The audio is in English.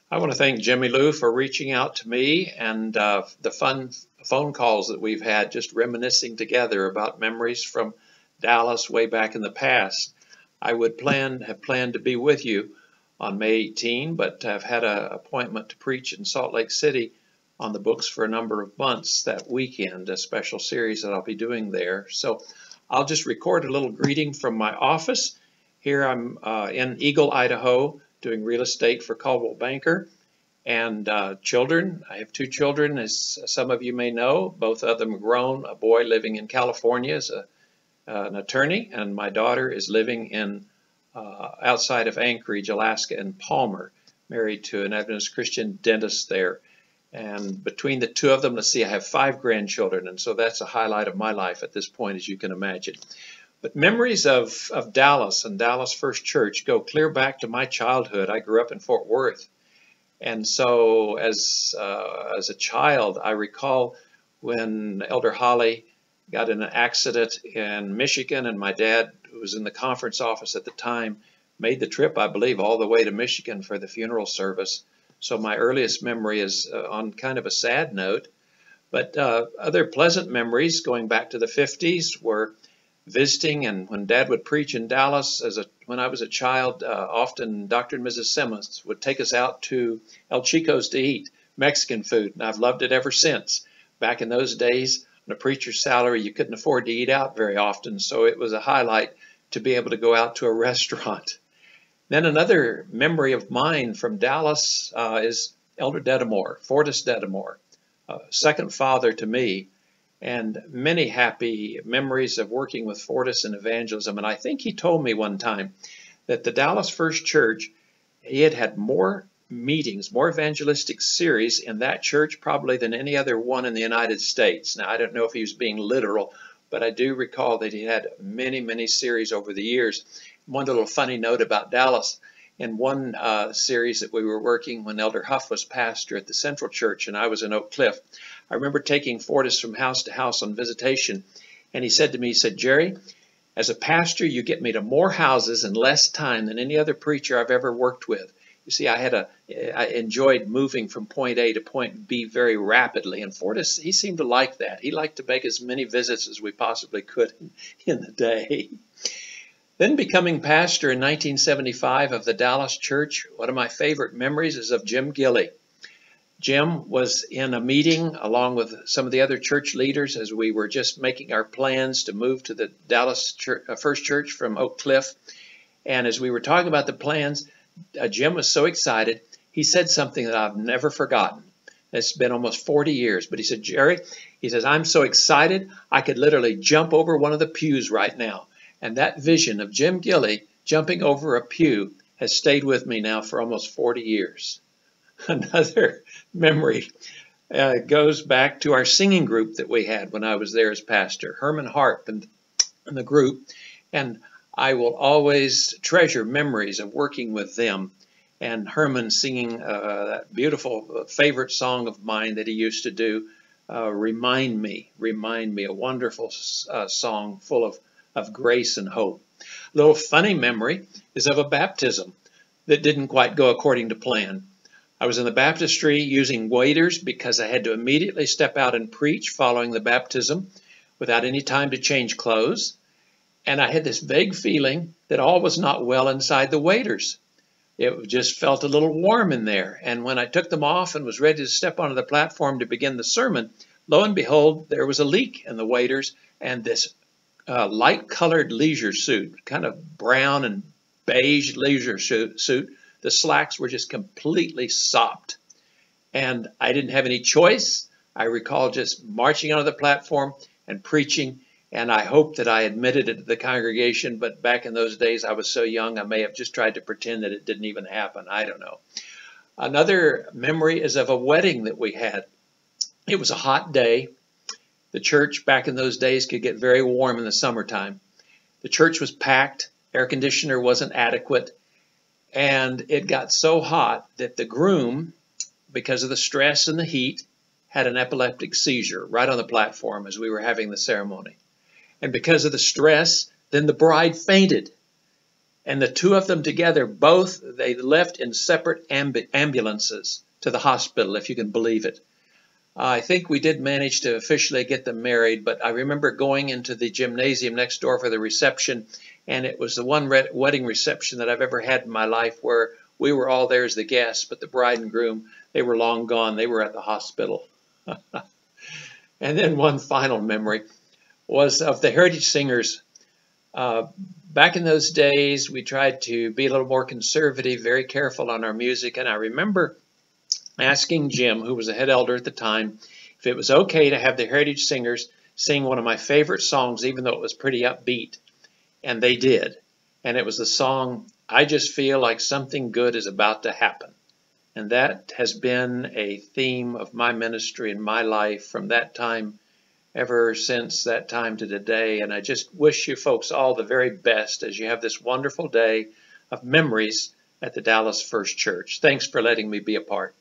I want to thank Jimmy Lou for reaching out to me and the fun phone calls that we've had, just reminiscing together about memories from Dallas way back in the past. I would have planned to be with you on May 18, but I've had an appointment to preach in Salt Lake City on the books for a number of months that weekend, a special series that I'll be doing there. So I'll just record a little greeting from my office. Here I'm in Eagle, Idaho, doing real estate for Coldwell Banker. And children, I have two children, as some of you may know. Both of them are grown. A boy living in California is an attorney, and my daughter is living in outside of Anchorage, Alaska, in Palmer, married to an Adventist Christian dentist there. And between the two of them, let's see, I have 5 grandchildren, and so that's a highlight of my life at this point, as you can imagine. But memories of Dallas and Dallas First Church go clear back to my childhood. I grew up in Fort Worth. And so as a child, I recall when Elder Holly got in an accident in Michigan, and my dad, who was in the conference office at the time, made the trip, I believe, all the way to Michigan for the funeral service. So my earliest memory is on kind of a sad note. But other pleasant memories going back to the 50s were visiting, and when Dad would preach in Dallas when I was a child, often Dr. and Mrs. Simmons would take us out to El Chico's to eat Mexican food, and I've loved it ever since. Back in those days, on a preacher's salary, you couldn't afford to eat out very often, so it was a highlight to be able to go out to a restaurant. Then another memory of mine from Dallas is Elder Dedamore, Fortis Dedamore, second father to me, and many happy memories of working with Fortis in evangelism. And I think he told me one time that the Dallas First Church, he had more meetings, more evangelistic series in that church probably than any other one in the United States. Now, I don't know if he was being literal, but I do recall that he had many, many series over the years. One little funny note about Dallas, in one series that we were working when Elder Huff was pastor at the Central Church and I was in Oak Cliff, I remember taking Fortis from house to house on visitation, and he said to me, he said, "Jerry, as a pastor, you get me to more houses in less time than any other preacher I've ever worked with." You see, I enjoyed moving from point A to point B very rapidly, and Fortis, he seemed to like that. He liked to make as many visits as we possibly could in the day. Then becoming pastor in 1975 of the Dallas Church, one of my favorite memories is of Jim Gilley. Jim was in a meeting along with some of the other church leaders as we were just making our plans to move to the Dallas First Church from Oak Cliff. And as we were talking about the plans, Jim was so excited, he said something that I've never forgotten. It's been almost 40 years, but he said, "Jerry," he says, "I'm so excited I could literally jump over one of the pews right now." And that vision of Jim Gilley jumping over a pew has stayed with me now for almost 40 years. Another memory goes back to our singing group that we had when I was there as pastor, Herman Harp and the group. And I will always treasure memories of working with them and Herman singing that beautiful favorite song of mine that he used to do, Remind Me, a wonderful song full of grace and hope. A little funny memory is of a baptism that didn't quite go according to plan. I was in the baptistry using waders because I had to immediately step out and preach following the baptism without any time to change clothes. And I had this vague feeling that all was not well inside the waders. It just felt a little warm in there. And when I took them off and was ready to step onto the platform to begin the sermon, lo and behold, there was a leak in the waders, and this light-colored leisure suit, kind of brown and beige leisure suit, the slacks were just completely sopped. And I didn't have any choice. I recall just marching onto the platform and preaching, and I hope that I admitted it to the congregation, but back in those days I was so young I may have just tried to pretend that it didn't even happen. I don't know. Another memory is of a wedding that we had. It was a hot day. The church back in those days could get very warm in the summertime. The church was packed. Air conditioner wasn't adequate. And it got so hot that the groom, because of the stress and the heat, had an epileptic seizure right on the platform as we were having the ceremony. And because of the stress, then the bride fainted. And the two of them together, both, they left in separate ambulances to the hospital, if you can believe it. I think we did manage to officially get them married, but I remember going into the gymnasium next door for the reception, and it was the one wedding reception that I've ever had in my life where we were all there as the guests, but the bride and groom, they were long gone. They were at the hospital. And then one final memory was of the Heritage Singers. Back in those days, we tried to be a little more conservative, very careful on our music, and I remember asking Jim, who was the head elder at the time, if it was okay to have the Heritage Singers sing one of my favorite songs, even though it was pretty upbeat. And they did. And it was the song, I Just Feel Like Something Good Is About to Happen. And that has been a theme of my ministry and my life from that time, ever since that time to today. And I just wish you folks all the very best as you have this wonderful day of memories at the Dallas First Church. Thanks for letting me be a part.